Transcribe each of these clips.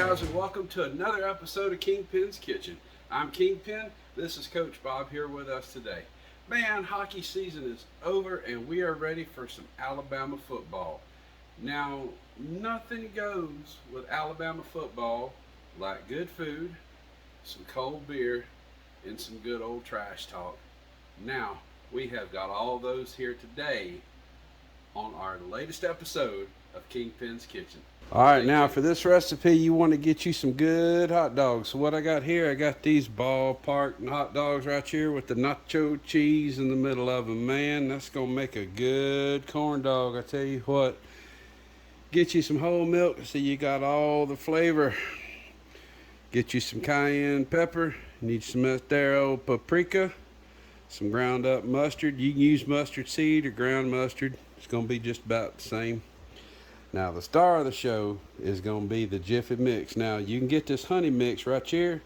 guys, and welcome to another episode of Kingpin's Kitchen. I'm Kingpin. This is Coach Bob here with us today. Man, hockey season is over and we are ready for some Alabama football. Now, nothing goes with Alabama football like good food, some cold beer, and some good old trash talk. Now, we have got all those here today on our latest episode of Kingpin's Kitchen. All right, now for this recipe, you want to get you some good hot dogs. So what I got here, I got these ballpark hot dogs right here with the nacho cheese in the middle of them. Man, that's going to make a good corn dog. I tell you what, get you some whole milk so you got all the flavor. Get you some cayenne pepper. Need some paprika, some ground up mustard. You can use mustard seed or ground mustard. It's going to be just about the same. Now the star of the show is going to be the JIFFY mix. Now you can get this honey mix right here.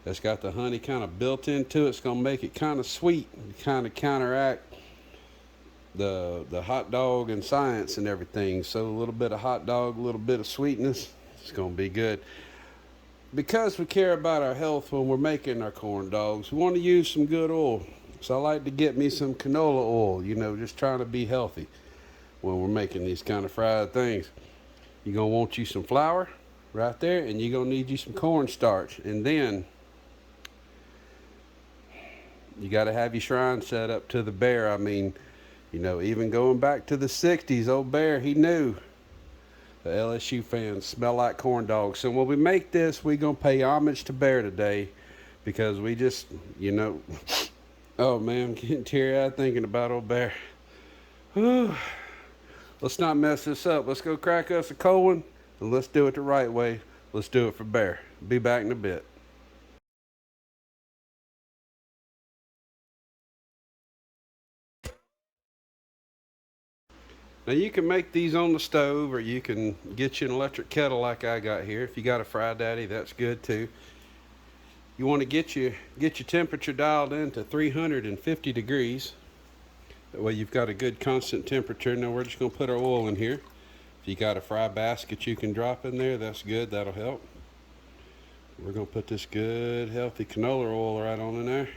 That's got the honey kind of built into it. It's going to make it kind of sweet, kind of counteract the hot dog and science and everything. So a little bit of hot dog, a little bit of sweetness. It's going to be good. Because we care about our health when we're making our corn dogs, we want to use some good oil. So I like to get me some canola oil, you know, just trying to be healthy when we're making these kind of fried things. You're going to want you some flour right there, and you're going to need you some cornstarch. And then you got to have your shrine set up to the bear. I mean, you know, even going back to the 60s, old Bear, he knew the LSU fans smell like corn dogs. So when we make this, we're going to pay homage to Bear today, because we just, you know, oh man, I'm getting teary-eyed thinking about old Bear. Whew. Let's not mess this up. Let's go crack us a cold one, and let's do it the right way. Let's do it for Bear. Be back in a bit. Now you can make these on the stove, or you can get you an electric kettle like I got here. If you got a Fry Daddy, that's good too. You want to get your temperature dialed in to 350 degrees. That way you've got a good constant temperature. Now we're just going to put our oil in here. If you got a fry basket you can drop in there, that's good. That'll help. We're going to put this good healthy canola oil right on in there.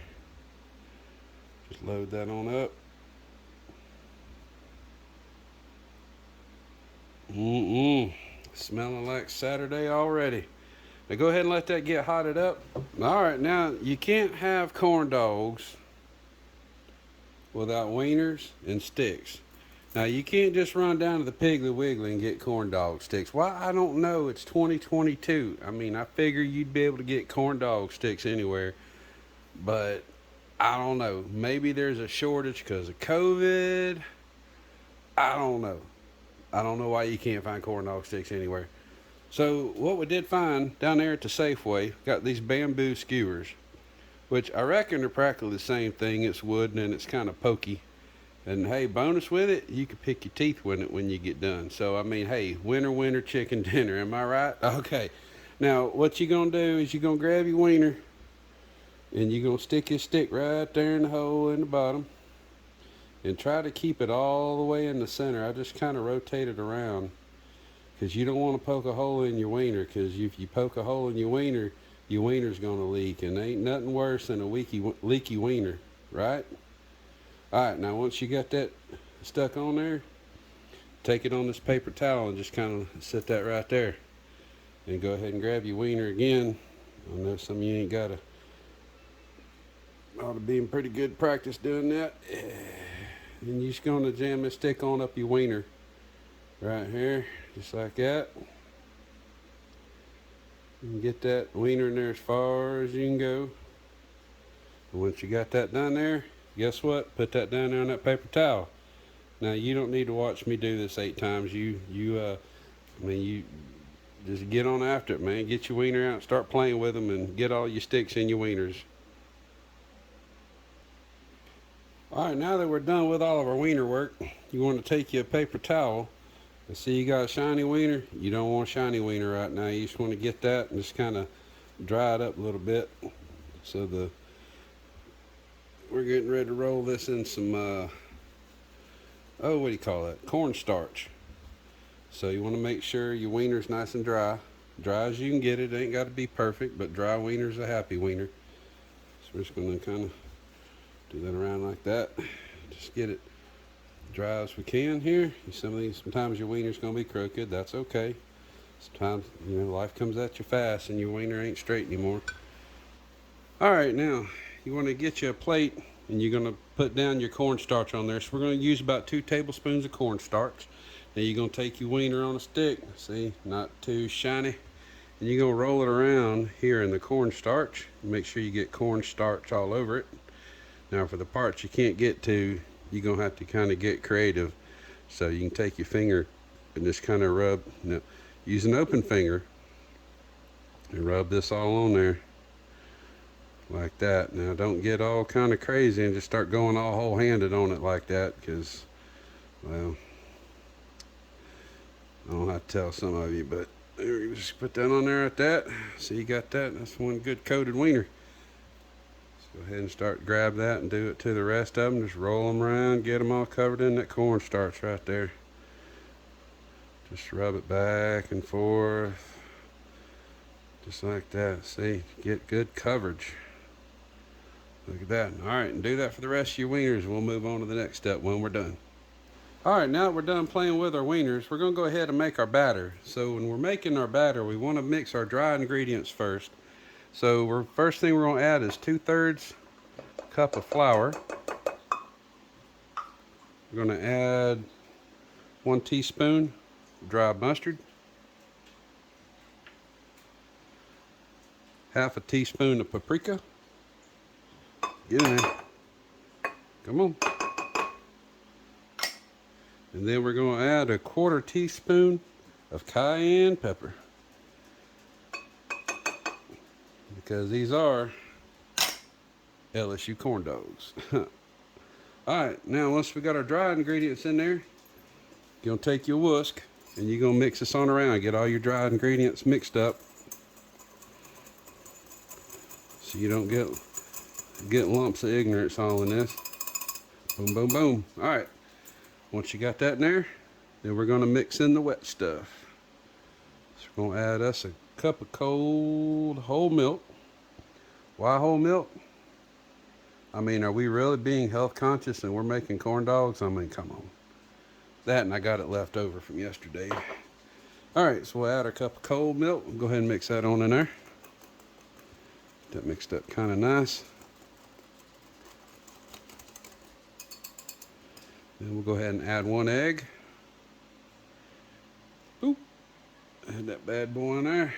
Just load that on up. Smelling like Saturday already. Now go ahead and let that get hotted up. All right, now you can't have corn dogs without wieners and sticks. Now you can't just run down to the Piggly Wiggly and get corn dog sticks. Why? I don't know. It's 2022. I mean, I figure you'd be able to get corn dog sticks anywhere, but I don't know. Maybe there's a shortage because of COVID. I don't know. I don't know why you can't find corn dog sticks anywhere. So what we did find down there at the Safeway, got these bamboo skewers, which I reckon are practically the same thing. It's wooden and it's kind of pokey. And hey, bonus with it, you can pick your teeth with it when you get done. So I mean, hey, winner, chicken dinner. Am I right? Okay. Now what you're gonna do is you're gonna grab your wiener, and you're gonna stick your stick right there in the hole in the bottom, and try to keep it all the way in the center. I just kind of rotate it around, because you don't want to poke a hole in your wiener, because if you poke a hole in your wiener's going to leak, and ain't nothing worse than a leaky wiener, right? All right, now once you got that stuck on there, take it on this paper towel and just kind of set that right there. And go ahead and grab your wiener again. I know some of you ain't got ought to be in pretty good practice doing that. And you're just going to jam this stick on up your wiener right here, just like that. You can get that wiener in there as far as you can go. And once you got that done there, guess what? Put that down there on that paper towel. Now you don't need to watch me do this 8 times. You just get on after it, man. Get your wiener out, start playing with them, and get all your sticks in your wieners. All right, now that we're done with all of our wiener work, you want to take your paper towel. And see, you got a shiny wiener. You don't want a shiny wiener right now. You just want to get that and just kind of dry it up a little bit. So we're getting ready to roll this in some, what do you call that? Cornstarch. So you want to make sure your wiener's nice and dry. Dry as you can get it. Ain't got to be perfect, but dry wiener's a happy wiener. So we're just going to kind of do that around like that. Just get it dry as we can here. Sometimes your wiener's going to be crooked. That's okay. Sometimes, life comes at you fast and your wiener ain't straight anymore. All right, now you want to get you a plate and you're going to put down your cornstarch on there. So we're going to use about 2 tablespoons of cornstarch. Now you're going to take your wiener on a stick. See, not too shiny. And you're going to roll it around here in the cornstarch. Make sure you get cornstarch all over it. Now for the parts you can't get to, you're going to have to kind of get creative. So you can take your finger and just kind of rub, use an open finger and rub this all on there like that. Now don't get all kind of crazy and just start going all whole-handed on it like that, because, well, I don't have to tell some of you, but there, you just put that on there at that. See, you got that? That's one good coated wiener. Go ahead and start grab that and do it to the rest of them. Just roll them around, get them all covered in that cornstarch right there. Just rub it back and forth, just like that. See, get good coverage. Look at that. All right, and do that for the rest of your wieners. We'll move on to the next step when we're done. All right, now that we're done playing with our wieners, we're going to go ahead and make our batter. So when we're making our batter, we want to mix our dry ingredients first. So first thing we're going to add is 2/3 cup of flour. We're going to add 1 teaspoon dry mustard, 1/2 teaspoon of paprika. Get in there. Come on. And then we're going to add 1/4 teaspoon of cayenne pepper, because these are LSU corn dogs. Alright, now once we got our dry ingredients in there, you're going to take your whisk and you're going to mix this on around. Get all your dry ingredients mixed up so you don't get lumps of ignorance all in this. Boom, boom, boom. Alright, once you got that in there, then we're going to mix in the wet stuff. So we're going to add us a cup of cold whole milk. Why whole milk? I mean, are we really being health conscious and we're making corn dogs? I mean, come on. That, and I got it left over from yesterday. All right, so we'll add our cup of cold milk. We'll go ahead and mix that on in there. Get that mixed up kind of nice. Then we'll go ahead and add 1 egg. Boop. Add that bad boy in there.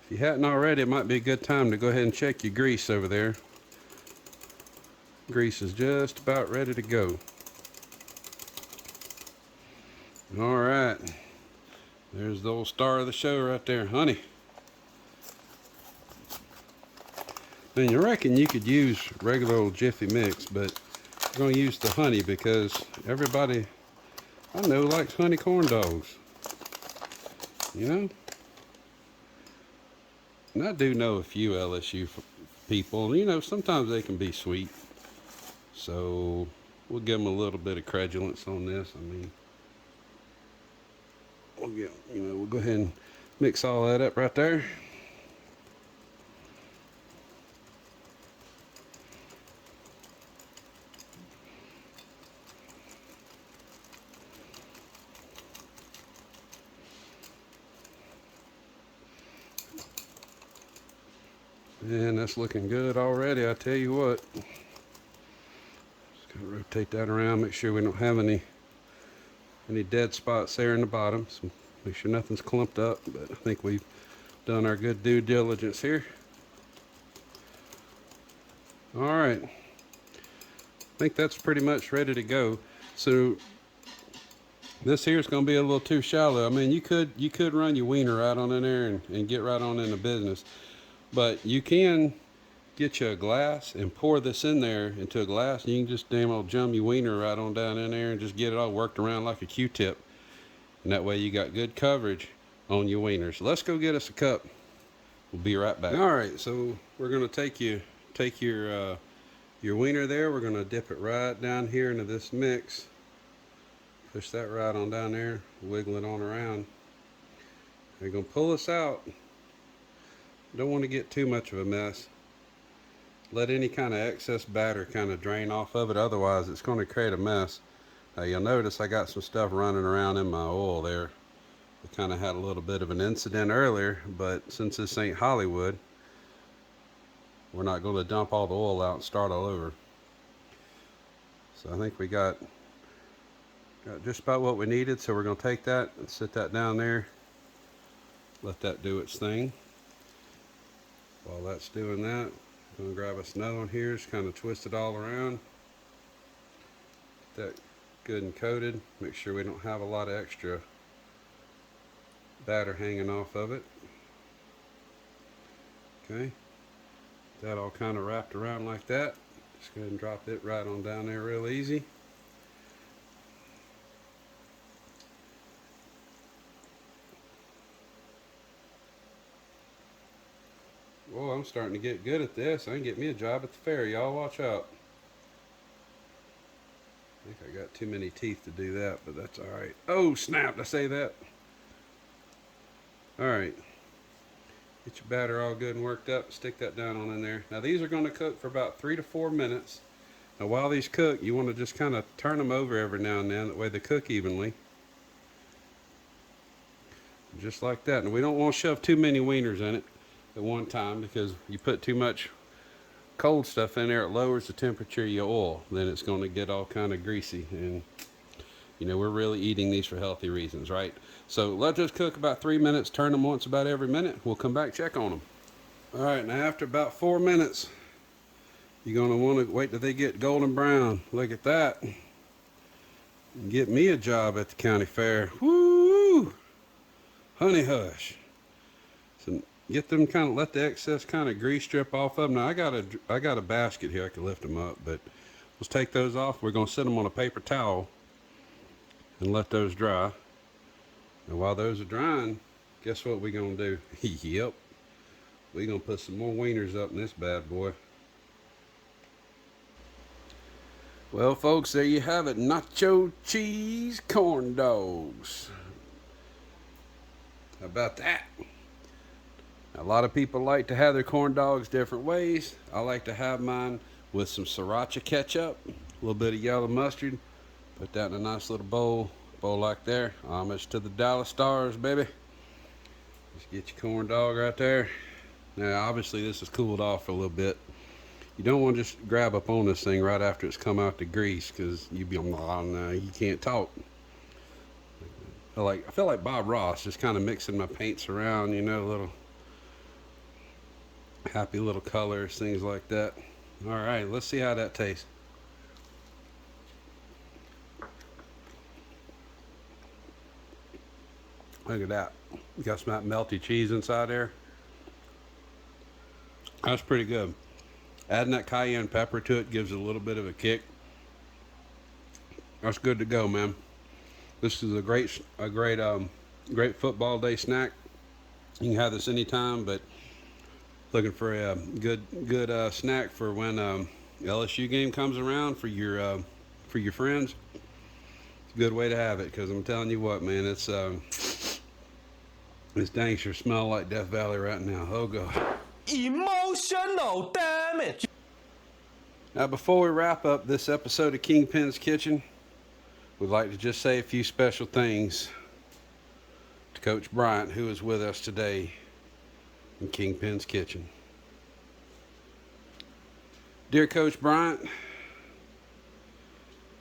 If you hadn't already, it might be a good time to go ahead and check your grease over there. Grease is just about ready to go. All right, there's the old star of the show right there, honey. And you reckon you could use regular old Jiffy mix, but I'm going to use the honey because everybody I know likes honey corn dogs. You know? And I do know a few LSU people, sometimes they can be sweet. So we'll give them a little bit of credulence on this. I mean, we'll go ahead and mix all that up right there. And that's looking good already, I tell you what. Just gonna rotate that around, make sure we don't have any dead spots there in the bottom. So make sure nothing's clumped up, but I think we've done our good due diligence here. All right, I think that's pretty much ready to go. So this here is going to be a little too shallow. I mean, you could run your wiener right on in there and get right on into business. But you can get you a glass and pour this in there into a glass, and you can just damn old jump your wiener right on down in there and just get it all worked around like a Q-tip. And that way you got good coverage on your wieners. So let's go get us a cup. We'll be right back. All right, so we're going to take your wiener there. We're going to dip it right down here into this mix. Push that right on down there, wiggle it on around. They're going to pull this out. Don't want to get too much of a mess. Let any kind of excess batter kind of drain off of it, otherwise it's going to create a mess. Now you'll notice I got some stuff running around in my oil there. We kind of had a little bit of an incident earlier, but since this ain't Hollywood, we're not going to dump all the oil out and start all over. So I think we got just about what we needed, so we're going to take that and sit that down there. Let that do its thing. While that's doing that, I'm going to grab us another one here, just kind of twist it all around. Get that good and coated. Make sure we don't have a lot of extra batter hanging off of it. Okay, that all kind of wrapped around like that. Just go ahead and drop it right on down there real easy. Whoa, I'm starting to get good at this. I can get me a job at the fair, y'all. Watch out. I think I got too many teeth to do that, but that's all right. Oh, snap, did I say that? All right. Get your batter all good and worked up. Stick that down on in there. Now, these are going to cook for about 3 to 4 minutes. Now, while these cook, you want to just kind of turn them over every now and then. That way they cook evenly. Just like that. And we don't want to shove too many wieners in it at one time, because you put too much cold stuff in there, it lowers the temperature of your oil. Then it's going to get all kind of greasy, and you know, we're really eating these for healthy reasons, right? So let this cook about 3 minutes. Turn them once about every minute. We'll come back, check on them. All right, now after about 4 minutes, you're going to want to wait till they get golden brown. Look at that. Get me a job at the county fair. Woo! Honey hush. So get them kind of, let the excess kind of grease strip off of them. Now I got a basket here, I can lift them up, but let's take those off. We're going to set them on a paper towel and let those dry. And while those are drying, guess what we're going to do? Yep, we're going to put some more wieners up in this bad boy. Well, folks, there you have it. Nacho cheese corn dogs. How about that? A lot of people like to have their corn dogs different ways. I like to have mine with some sriracha ketchup, a little bit of yellow mustard. Put that in a nice little bowl like there. Homage to the Dallas Stars, baby. Just get your corn dog right there. Now, obviously, this is cooled off for a little bit. You don't want to just grab up on this thing right after it's come out the grease, because you can't talk. I feel like Bob Ross, just kind of mixing my paints around, you know, little happy little colors, things like that. All right, let's see how that tastes. Look at that. You got some of that melty cheese inside there. That's pretty good. Adding that cayenne pepper to it gives it a little bit of a kick. That's good to go, man. This is a great football day snack. You can have this anytime, but looking for a good snack for when LSU game comes around for your friends. It's a good way to have it, because I'm telling you what, man, it's this dang sure smell like Death Valley right now. Oh god. Emotional damage. Now, before we wrap up this episode of Kingpin's Kitchen, we'd like to just say a few special things to Coach Bryant, who is with us today in Kingpin's Kitchen. Dear Coach Bryant,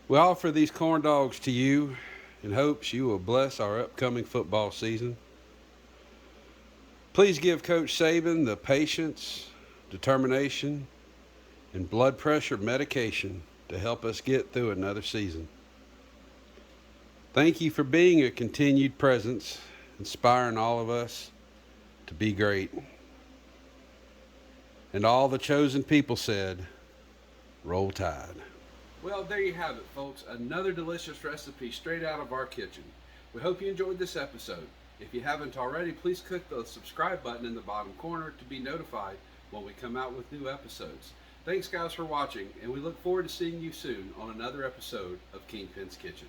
we offer these corn dogs to you in hopes you will bless our upcoming football season. Please give Coach Saban the patience, determination, and blood pressure medication to help us get through another season. Thank you for being a continued presence, inspiring all of us to be great. And all the chosen people said, roll tide. Well, there you have it, folks. Another delicious recipe straight out of our kitchen. We hope you enjoyed this episode. If you haven't already, please click the subscribe button in the bottom corner to be notified when we come out with new episodes. Thanks, guys, for watching, and we look forward to seeing you soon on another episode of Kingpin's Kitchen.